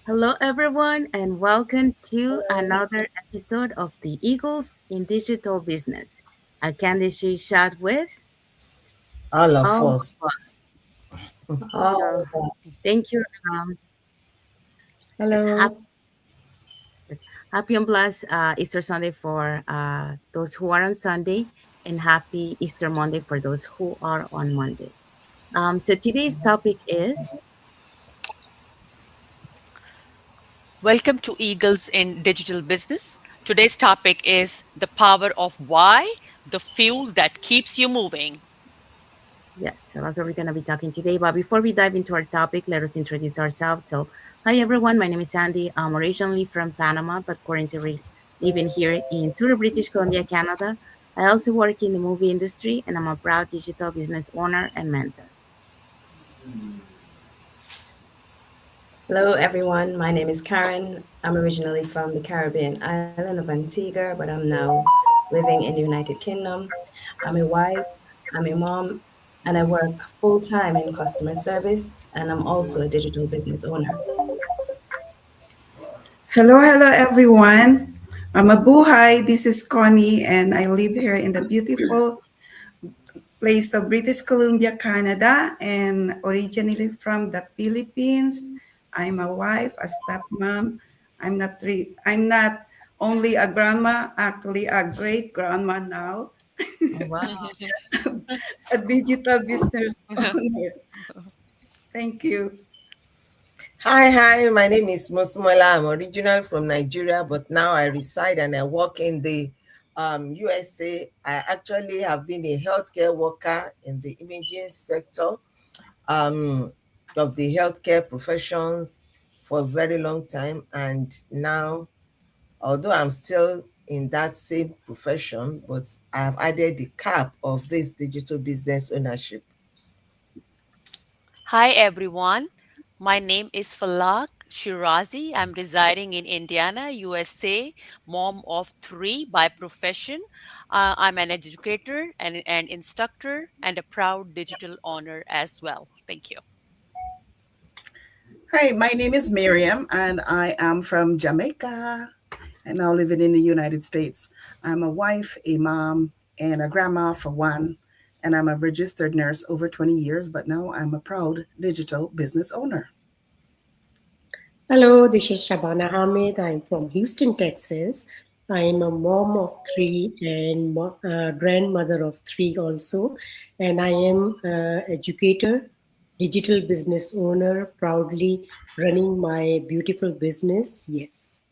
Hello, everyone, and welcome to another episode of the Eagles in Digital Business, a Candid chat with All of all of us. us. So, Oh, thank you. Um, it's happy, hello. it's happy and blessed Easter Sunday for those who are on Sunday, and happy Easter Monday for those who are on Monday. So, today's topic is Welcome to Eagles in Digital Business. Today's topic is the power of why, the fuel that keeps you moving. yes, so that's what we're going to be talking today. But before we dive into our topic, let us introduce ourselves. So, hi everyone, my name is Sandy. I'm originally from Panama, but currently living here in Surrey, British Columbia, Canada. I also work in the movie industry, and I'm a proud digital business owner and mentor. Hello, everyone. My name is Karen. I'm originally from the Caribbean island of Antigua, but I'm now living in the United Kingdom. I'm a wife, I'm a mom, and I work full time in customer service, and I'm also a digital business owner. Hello, everyone. Mabuhay. This is Connie, and I live here in the beautiful place of British Columbia, Canada, and originally from the Philippines. I'm a wife, a stepmom. I'm not only a grandma, actually a great grandma now, Oh, wow. a digital business owner. Thank you. Hi. My name is Mosmola. I'm original from Nigeria, but now I reside and I work in the USA. I actually have been a healthcare worker in the imaging sector um, of the healthcare professions for a very long time. And now, although I'm still in that same profession, but I've added the cap of this digital business ownership. Hi, everyone. My name is Falak Shirazi. I'm residing in Indiana, USA, mom of three by profession. I'm an educator and an instructor and a proud digital owner as well. Thank you. Hi, my name is Miriam, and I am from Jamaica and now living in the United States. I'm a wife, a mom, and a grandma for one, and I'm a registered nurse over 20 years, but now I'm a proud digital business owner. Hello, this is Shabana Hamid. I'm from Houston, Texas. I'm a mom of three and grandmother of three also. And I am educator, digital business owner, proudly running my beautiful business. Yes.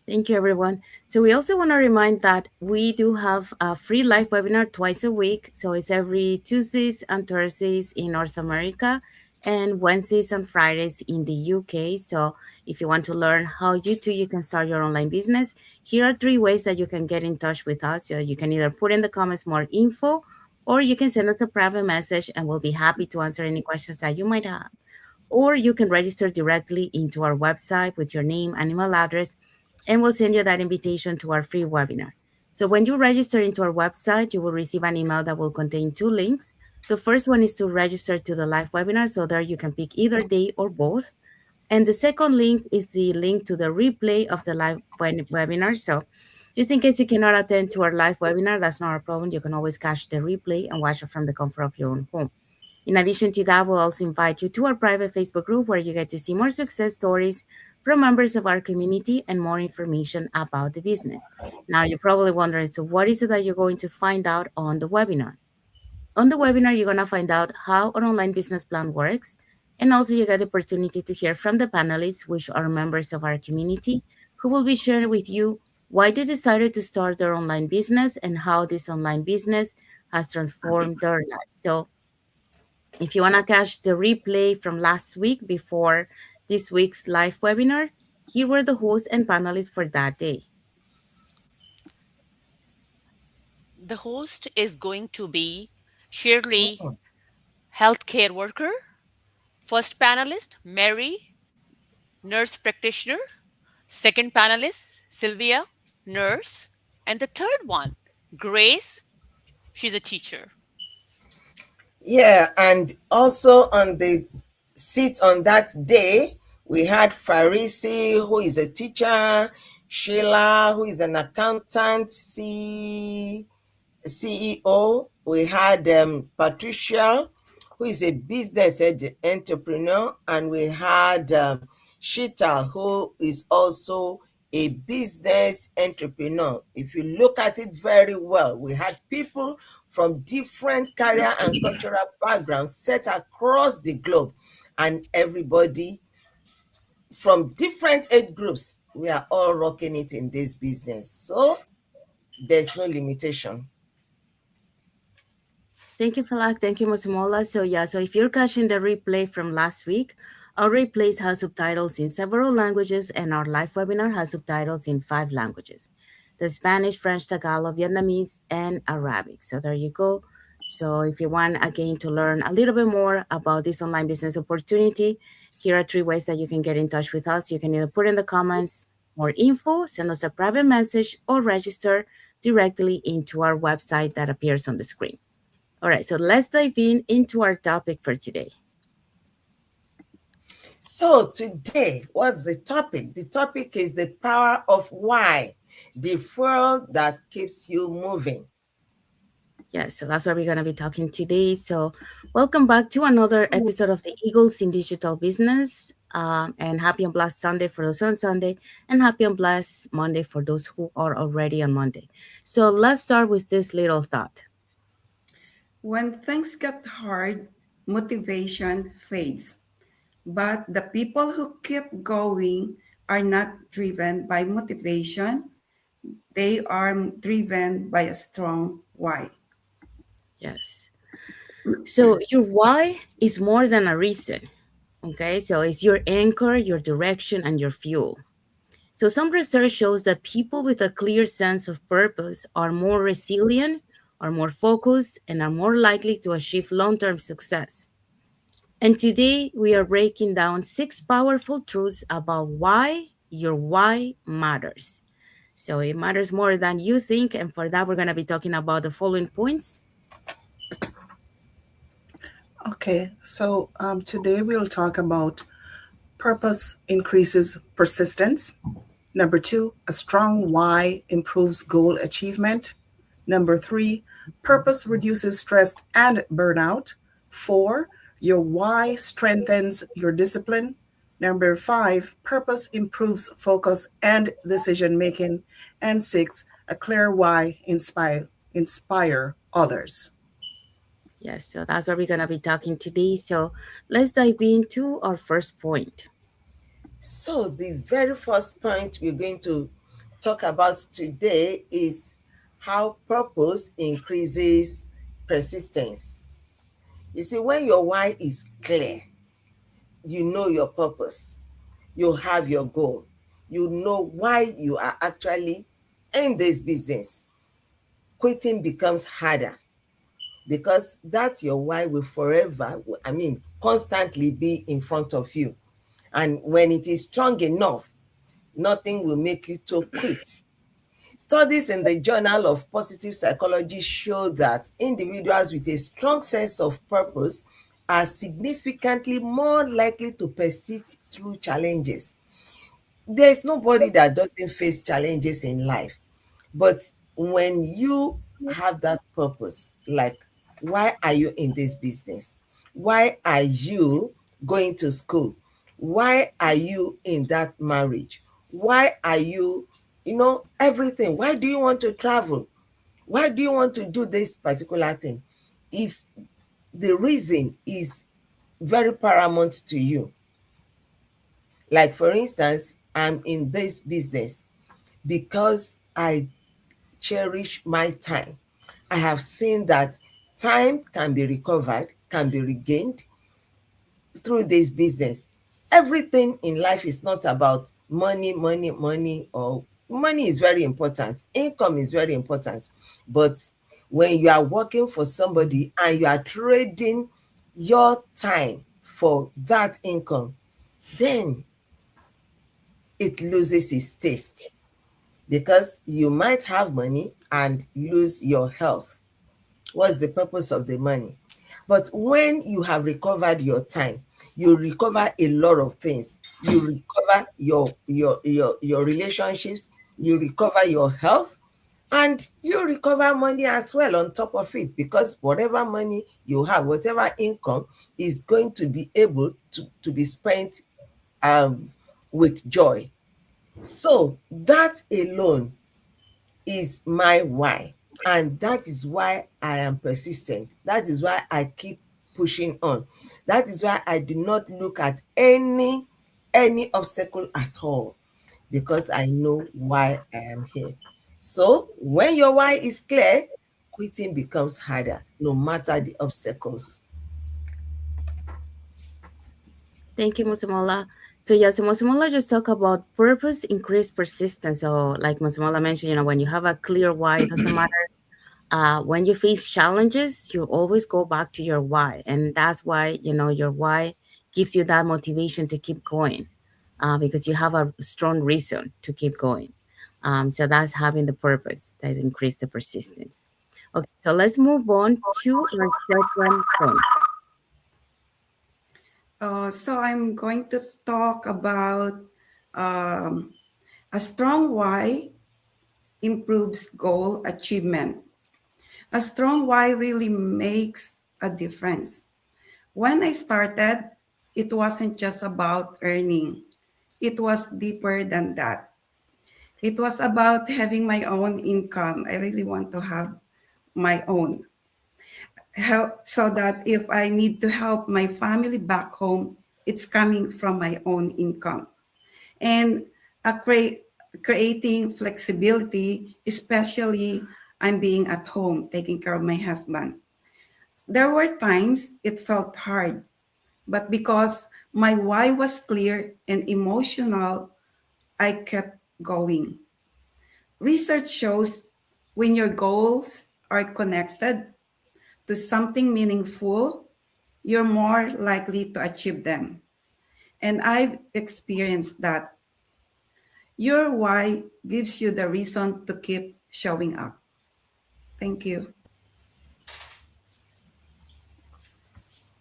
Thank you, everyone. So we also want to remind that we do have a free live webinar twice a week. So it's every Tuesdays and Thursdays in North America and Wednesdays and Fridays in the UK. So if you want to learn how you can start your online business, here are three ways that you can get in touch with us. So you can either put in the comments more info, or you can send us a private message and we'll be happy to answer any questions that you might have. Or you can register directly into our website with your name and email address, and we'll send you that invitation to our free webinar. So when you register into our website, you will receive an email that will contain two links. The first one is to register to the live webinar, so there you can pick either day or both. And the second link is the link to the replay of the live webinar. So just in case you cannot attend to our live webinar, that's not a problem. You can always catch the replay and watch it from the comfort of your own home. In addition to that, we'll also invite you to our private Facebook group where you get to see more success stories from members of our community and more information about the business. Now, you're probably wondering, so what is it that you're going to find out on the webinar? On the webinar, you're going to find out how an online business plan works. And also, you get the opportunity to hear from the panelists, which are members of our community, who will be sharing with you why they decided to start their online business and how this online business has transformed their lives. So, if you want to catch the replay from last week before this week's live webinar, here were the hosts and panelists for that day. The host is going to be Shirley, Oh, healthcare worker. First panelist, Mary, nurse practitioner. Second panelist, Sylvia, nurse. And the third one, Grace, she's a teacher. yeah, and also on the seat on that day, We had Farisi, who is a teacher, Sheila, who is an accountant, CEO. We had Patricia, who is a business entrepreneur, and we had Shita, who is also a business entrepreneur. If you look at it very well, we had people from different career and cultural backgrounds set across the globe, and everybody from different age groups. We are all rocking it in this business. So there's no limitation. Thank you, Falak. Thank you, Musimola. So yeah, so if you're catching the replay from last week, our replays have subtitles in several languages, and our live webinar has subtitles in 5 languages: the Spanish, French, Tagalog, Vietnamese, and Arabic. So there you go. So if you want again to learn a little bit more about this online business opportunity, here are 3 ways that you can get in touch with us. You can either put in the comments more info, send us a private message, or register directly into our website that appears on the screen. All right, so let's dive into our topic for today. So today, what's the topic? The topic is the power of why, the fuel that keeps you moving. Yeah, so that's what we're going to be talking today. So, welcome back to another episode of the Eagles in Digital Business. And happy and blessed Sunday for those on Sunday, and happy and blessed Monday for those who are already on Monday. So, let's start with this little thought. When things get hard, motivation fades. But the people who keep going are not driven by motivation, they are driven by a strong why. Yes. So, your why is more than a reason. Okay, so it's your anchor, your direction, and your fuel. So, some research shows that people with a clear sense of purpose are more resilient, are more focused, and are more likely to achieve long term success. And today we are breaking down 6 powerful truths about why your why matters. So, it matters more than you think. And for that, we're going to be talking about the following points. Okay, so today we'll talk about purpose increases persistence. Number 2, a strong why improves goal achievement. Number 3, purpose reduces stress and burnout. 4, your why strengthens your discipline. Number 5, purpose improves focus and decision making. And 6, a clear why inspire others. Yes, so that's what we're going to be talking today. So, let's dive into our first point. So the very first point we're going to talk about today is how purpose increases persistence. You see, when your why is clear, you know your purpose, you have your goal, you know why you are actually in this business. Quitting becomes harder because that's your why will forever, constantly be in front of you. And when it is strong enough, nothing will make you to quit. Studies in the Journal of Positive Psychology show that individuals with a strong sense of purpose are significantly more likely to persist through challenges. There's nobody that doesn't face challenges in life. But when you have that purpose, like, why are you in this business? Why are you going to school? Why are you in that marriage? Why are you, everything? Why do you want to travel? Why do you want to do this particular thing? If the reason is very paramount to you, like for instance, I'm in this business because I cherish my time. I have seen that time can be recovered, can be regained through this business. Everything in life is not about money, money, money, or money is very important. Income is very important. But when you are working for somebody and you are trading your time for that income, then it loses its taste because you might have money and lose your health. What's the purpose of the money? But when you have recovered your time, you recover a lot of things. You recover your relationships, you recover your health, and you recover money as well on top of it, because whatever money you have, whatever income, is going to be able to be spent um, with joy. So that alone is my why. And that is why I am persistent. That is why I keep pushing on. That is why I do not look at any obstacle at all, because I know why I am here. So when your why is clear, quitting becomes harder, no matter the obstacles. Thank you, Musamola. So yeah, so Musamola just talk about purpose, increase persistence. So like Musamola mentioned, when you have a clear why, it doesn't matter. When you face challenges, you always go back to your why, and that's why your why gives you that motivation to keep going, because you have a strong reason to keep going. So that's having the purpose that increase the persistence. Okay, so let's move on to our second point. So I'm going to talk about um, a strong why improves goal achievement. A strong why really makes a difference. When I started, it wasn't just about earning, it was deeper than that. It was about having my own income. I really want to have my own help so that if I need to help my family back home, it's coming from my own income. And creating flexibility, especially I'm being at home taking care of my husband. There were times it felt hard, but because my why was clear and emotional, I kept going. Research shows when your goals are connected to something meaningful, you're more likely to achieve them. And I've experienced that. Your why gives you the reason to keep showing up. Thank you.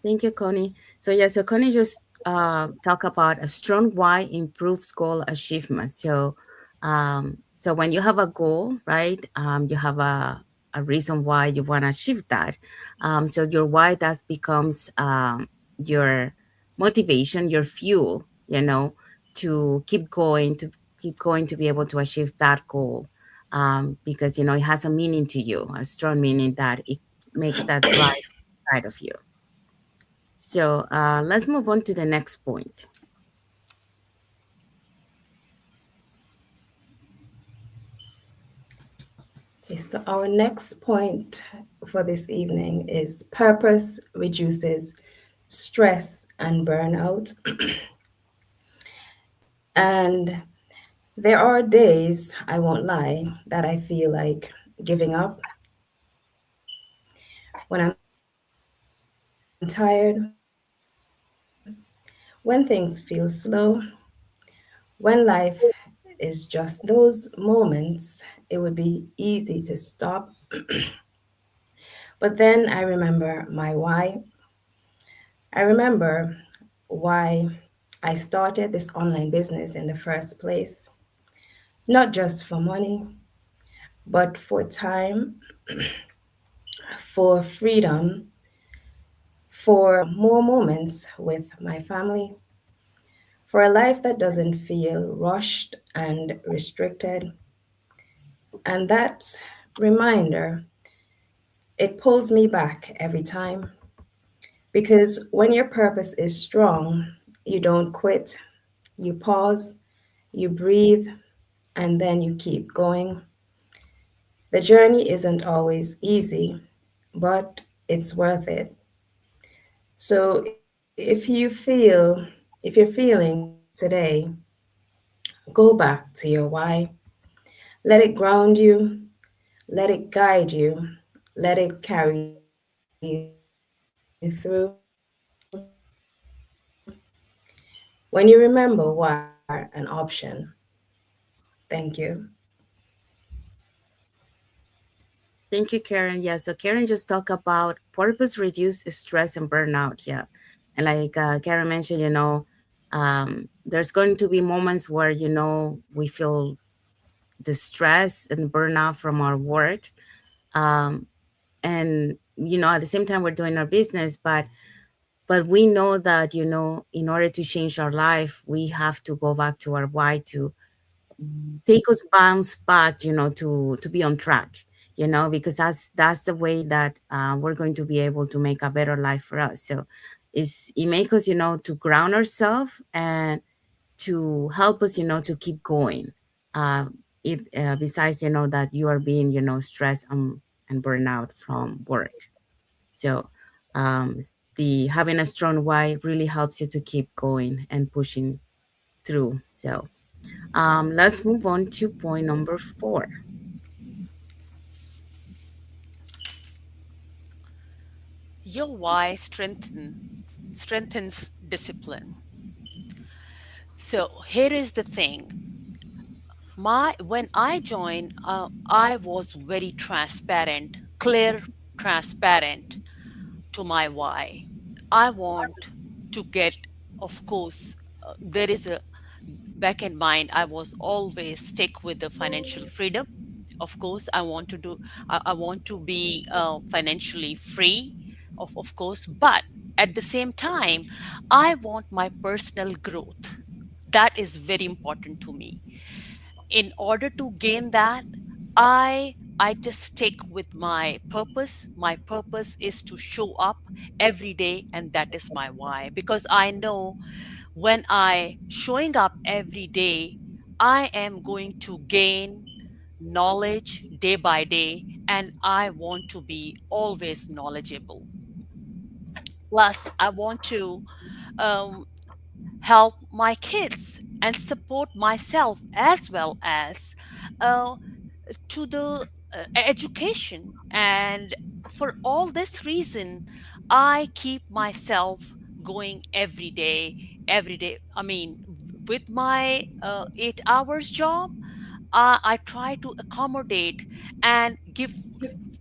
Thank you, Connie. So yeah, so Connie just talk about a strong why improves goal achievement. So when you have a goal, right, you have a reason why you want to achieve that. So your why that becomes your motivation, your fuel, to keep going to be able to achieve that goal. Because it has a meaning to you, a strong meaning that it makes that drive inside of you. So let's move on to the next point. Okay, so our next point for this evening is purpose reduces stress and burnout. And there are days, I won't lie, that I feel like giving up. When I'm tired, when things feel slow, when life is just dull. In those moments, it would be easy to stop. But then I remember my why. I remember why I started this online business in the first place, not just for money, but for time, for freedom, for more moments with my family, for a life that doesn't feel rushed and restricted. And that reminder, it pulls me back every time because when your purpose is strong, you don't quit, you pause, you breathe, and then you keep going. The journey isn't always easy, but it's worth it. So if you're feeling stuck today, go back to your why. Let it ground you, let it guide you, let it carry you through. When you remember why, an option. Thank you. Thank you, Karen. Yeah, so Karen just talked about purpose reduce stress and burnout. Yeah. And like Karen mentioned, there's going to be moments where, we feel the stress and burnout from our work. Um, and, at the same time, we're doing our business, but we know that, in order to change our life, we have to go back to our why to take us bounce back, to be on track, because that's the way that we're going to be able to make a better life for us. So it makes us, to ground ourselves and to help us, to keep going. Uh, it Besides, that you are being, stressed and burnout from work. So the having a strong why really helps you to keep going and pushing through. So let's move on to point number 4. Your why strengthens discipline. So here is the thing. My when I joined, I was very transparent, clear, transparent to my why. I want to get, of course, there is a back in mind. I was always stick with the financial freedom. Of course, I want to be financially free, of course, but at the same time, I want my personal growth. That is very important to me. In order to gain that, I just stick with my purpose. My purpose is to show up every day, and that is my why, because I know when I showing up every day, I am going to gain knowledge day by day, and I want to be always knowledgeable. Plus, I want to um, help my kids and support myself, as well as uh, to the education. And for all this reason, I keep myself going every day. I mean, with my 8 hours job, I try to accommodate and give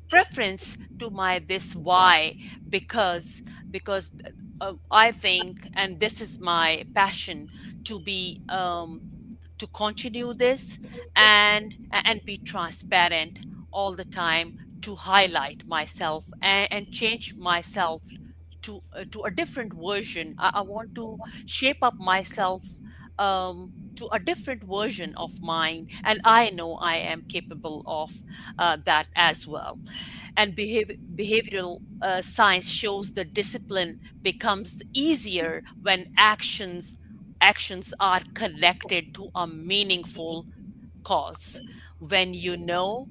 preference to my this why, because I think, and this is my passion, to be to continue this and be transparent all the time, to highlight myself and change myself to a different version. I want to shape up myself to a different version of mine, and I know I am capable of that as well. And behavioral science shows that discipline becomes easier when actions are connected to a meaningful cause. When you know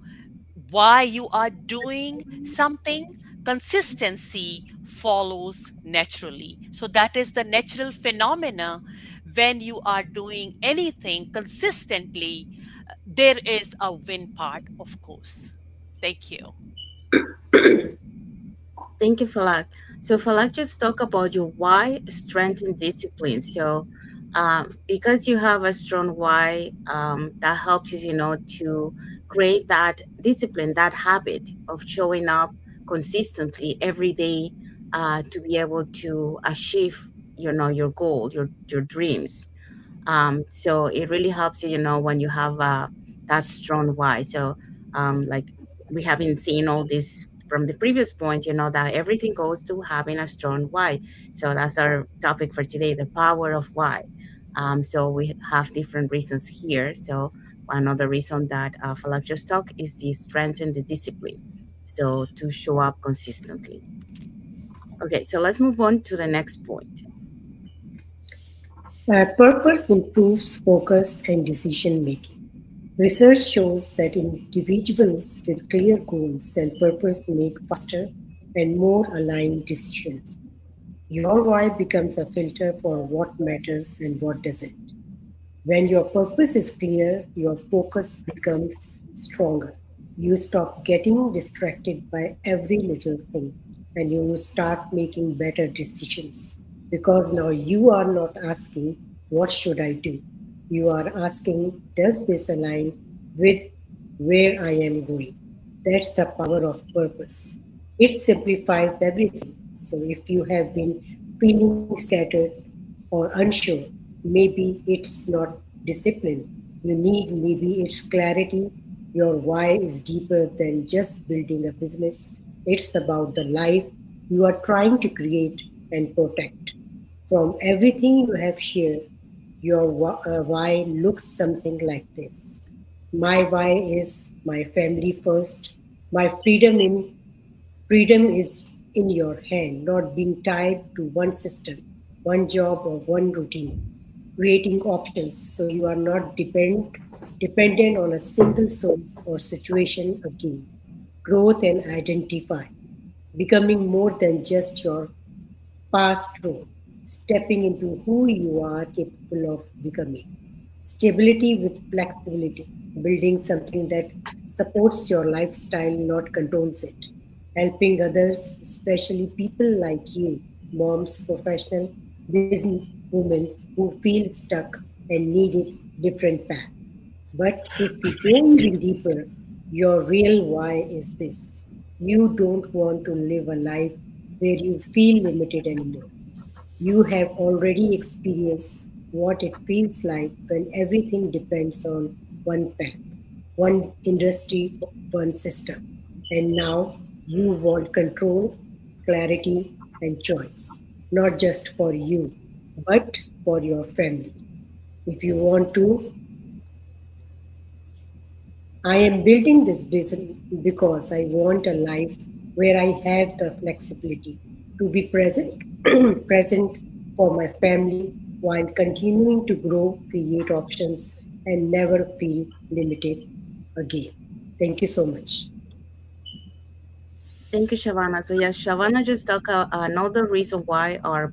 why you are doing something, consistency follows naturally. So that is the natural phenomena. When you are doing anything consistently, there is a win part, of course. Thank you. Thank you, Falak. So, Falak, just talk about your why, strength, and discipline. So, because you have a strong why, that helps you, to create that discipline, that habit of showing up consistently every day, to be able to achieve, your goal, your dreams. So it really helps you, when you have that strong why. So like we haven't seen all this from the previous point, that everything goes to having a strong why. So that's our topic for today, the power of why. So we have different reasons here. So another reason that Falak just talked is the strength and the discipline. So to show up consistently. Okay, so let's move on to the next point. Purpose improves focus and decision making. Research shows that individuals with clear goals and purpose make faster and more aligned decisions. Your why becomes a filter for what matters and what doesn't. When your purpose is clear, your focus becomes stronger. You stop getting distracted by every little thing and you start making better decisions because now you are not asking, what should I do? You are asking, does this align with where I am going? That's the power of purpose. It simplifies everything. So if you have been feeling scattered or unsure, maybe it's not discipline you need, maybe it's clarity. Your why is deeper than just building a business, it's about the life you are trying to create and protect. From everything you have shared, your why looks something like this. My why is my family first. My freedom is in your hand, not being tied to one system, one job, or one routine. Creating options so you are not dependent on a single source or situation again. Growth and identify. Becoming more than just your past role, stepping into who you are capable of becoming. Stability with flexibility, building something that supports your lifestyle, not controls it. Helping others, especially people like you, moms, professional, busy women who feel stuck and need a different path. But if we go even deeper, your real why is this. You don't want to live a life where you feel limited anymore. You have already experienced what it feels like when everything depends on one path, one industry, one system. And now you want control, clarity, and choice, not just for you, but for your family. If you want to, I am building this business because I want a life where I have the flexibility to be present, present for my family while continuing to grow, create options, and never feel limited again. Thank you so much. Thank you, Shavana. So yes, Shavana just talked another reason why our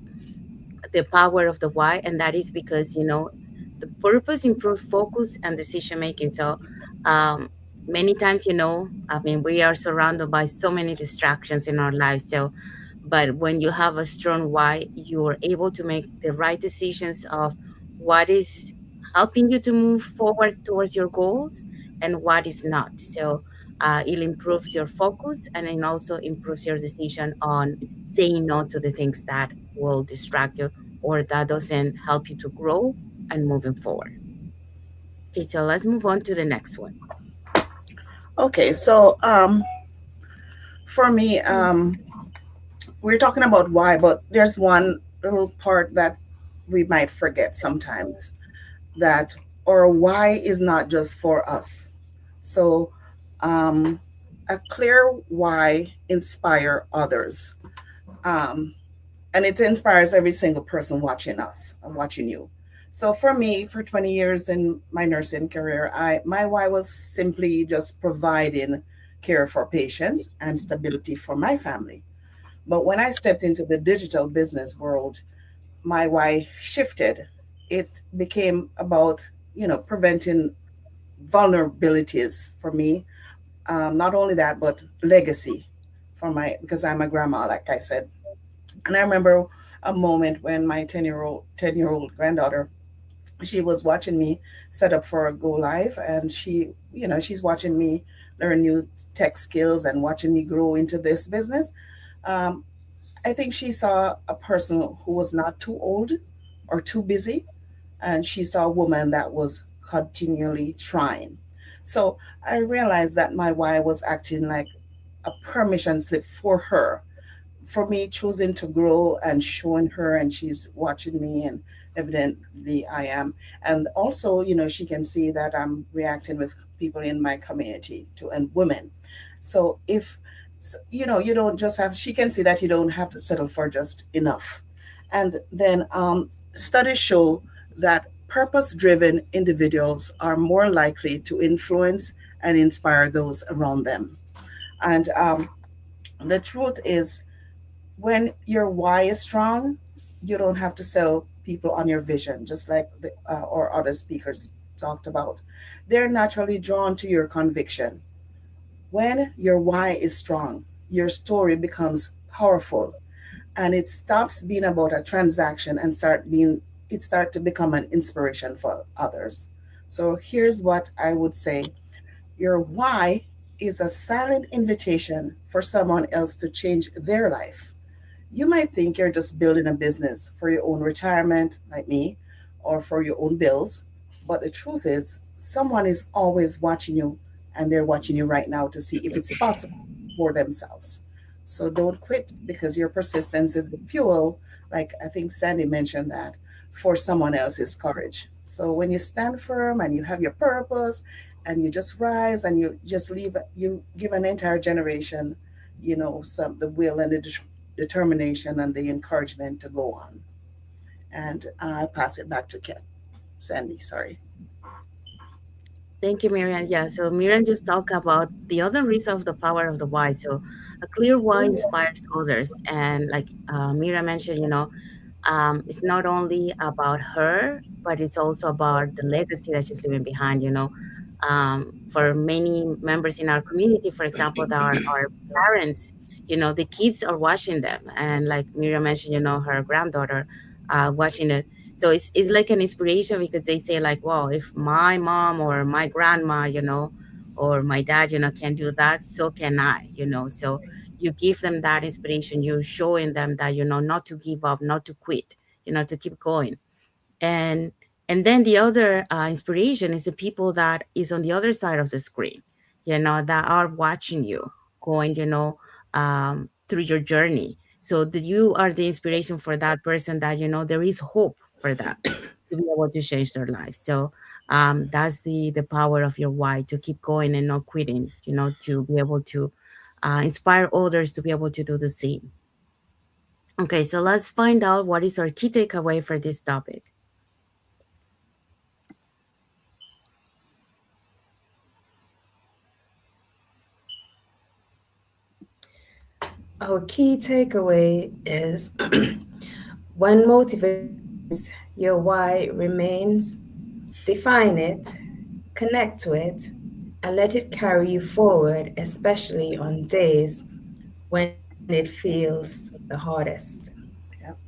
the power of the why, and that is because the purpose improves focus and decision making. So many times, I mean, we are surrounded by so many distractions in our lives. So but when you have a strong why, you are able to make the right decisions of what is helping you to move forward towards your goals and what is not. So it improves your focus, and it also improves your decision on saying no to the things that will distract you or that doesn't help you to grow and moving forward. Okay, so let's move on to the next one. Okay, so for me, we're talking about why, but there's one little part that we might forget sometimes, that or why is not just for us. So um, a clear why inspire others. Um, and it inspires every single person watching us and watching you. So for me, for 20 years in my nursing career, I my why was simply just providing care for patients and stability for my family. But when I stepped into the digital business world, my why shifted. It became about, preventing vulnerabilities for me. Not only that, but legacy for my, because I'm a grandma, like I said. And I remember a moment when my 10-year old granddaughter, she was watching me set up for a go live, and she's watching me learn new tech skills and watching me grow into this business. Um, I think she saw a person who was not too old or too busy, and she saw a woman that was continually trying. So I realized that my wife was acting like a permission slip for her, for me choosing to grow and showing her, and she's watching me, and evidently I am. And also, she can see that I'm reacting with people in my community too, and women. So if you don't just have, she can see that you don't have to settle for just enough. And then studies show that purpose driven individuals are more likely to influence and inspire those around them. And the truth is, when your why is strong, you don't have to sell people on your vision, just like the or other speakers talked about. They're naturally drawn to your conviction. When your why is strong, your story becomes powerful, and it stops being about a transaction and start to become an inspiration for others. So here's what I would say. Your why is a silent invitation for someone else to change their life. You might think you're just building a business for your own retirement, like me, or for your own bills. But the truth is, someone is always watching you, and they're watching you right now to see if it's possible for themselves. So don't quit because your persistence is the fuel, like I think Sandy mentioned that, for someone else's courage. So when you stand firm and you have your purpose and you just rise and you just leave, you give an entire generation, some the will and the determination and the encouragement to go on. And I'll pass it back to Sandy, sorry. Thank you, Miriam. Yeah, so Miriam just talked about the other reason of the power of the why. So a clear why inspires others. And like Miriam mentioned, it's not only about her, but it's also about the legacy that she's leaving behind. For many members in our community, for example, that are our parents, the kids are watching them. And like Miriam mentioned, her granddaughter watching it. So it's like an inspiration because they say like, wow, if my mom or my grandma, or my dad, can do that, so can I, so you give them that inspiration. You're showing them that, not to give up, not to quit, to keep going. and and then the other inspiration is the people that is on the other side of the screen, that are watching you going, through your journey, so that you are the inspiration for that person, that there is hope for them to be able to change their life. So that's the power of your why, to keep going and not quitting, to be able to inspire others to be able to do the same. Okay, so let's find out what is our key takeaway for this topic. Our key takeaway is when motivation leaves, your why remains, define it, connect to it, and let it carry you forward, especially on days when it feels the hardest. Yep.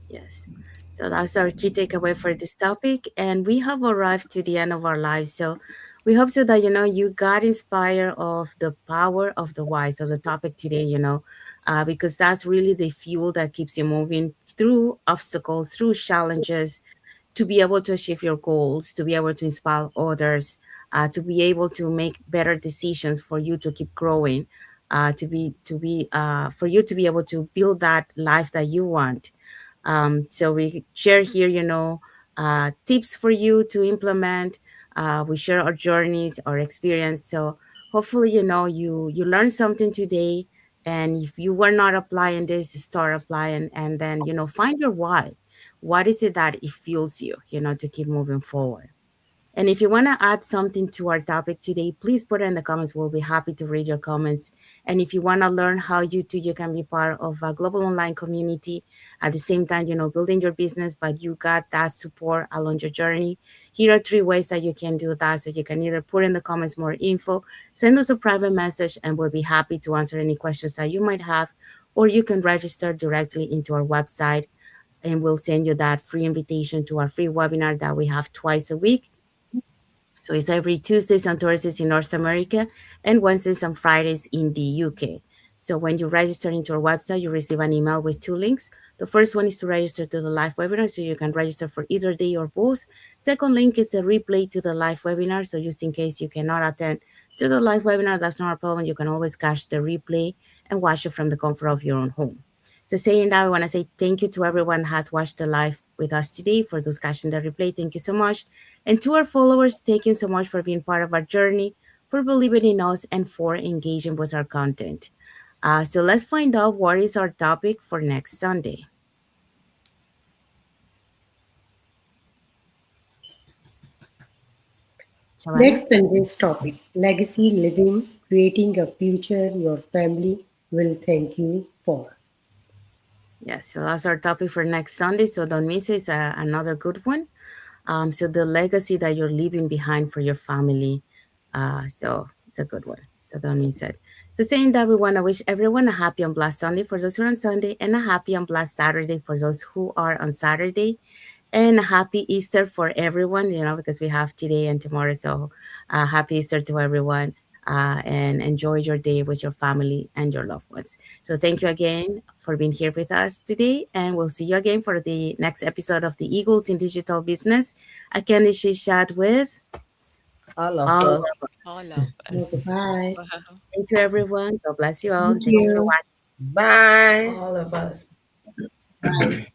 Yes. So that's our key takeaway for this topic. And we have arrived to the end of our lives. So we hope so that, you got inspired of the power of the why. So the topic today, because that's really the fuel that keeps you moving through obstacles, through challenges, to be able to achieve your goals, to be able to inspire others, to be able to make better decisions for you to keep growing, for you to be able to build that life that you want. So we share here, tips for you to implement. We share our journeys, our experience. So hopefully, you learn something today. And if you were not applying this, start applying, and then find your why. What is it that it fuels you, to keep moving forward? And if you want to add something to our topic today, please put it in the comments. We'll be happy to read your comments. And if you want to learn how you can be part of a global online community at the same time, building your business, but you got that support along your journey. Here are 3 ways that you can do that. So you can either put in the comments more info, send us a private message, and we'll be happy to answer any questions that you might have, or you can register directly into our website, and we'll send you that free invitation to our free webinar that we have twice a week. So it's every Tuesdays and Thursdays in North America and Wednesdays and Fridays in the UK. So when you register into our website, you receive an email with 2 links. The first one is to register to the live webinar, so you can register for either day or both. Second link is a replay to the live webinar. So just in case you cannot attend to the live webinar, that's not a problem. You can always catch the replay and watch it from the comfort of your own home. So saying that, I want to say thank you to everyone who has watched the live with us today. For those catching the replay, thank you so much. And to our followers, thank you so much for being part of our journey, for believing in us, and for engaging with our content. So let's find out what is our topic for next Sunday. Shavana? Next Sunday's topic, legacy living, creating a future your family will thank you for. Yes, so that's our topic for next Sunday. So don't miss it. It's another good one. So the legacy that you're leaving behind for your family. So it's a good one. So don't miss it. So saying that, we want to wish everyone a happy and blessed Sunday for those who are on Sunday, and a happy and blessed Saturday for those who are on Saturday, and a happy Easter for everyone, because we have today and tomorrow. So happy Easter to everyone. and enjoy your day with your family and your loved ones. So thank you again for being here with us today, and we'll see you again for the next episode of the Eagles in Digital Business. A Candy Chit Chat with All of all of us. us. All of us. Bye. Wow. Thank you, everyone. God bless you all, Thank and thank you for you. watching. Bye. All of us. Bye.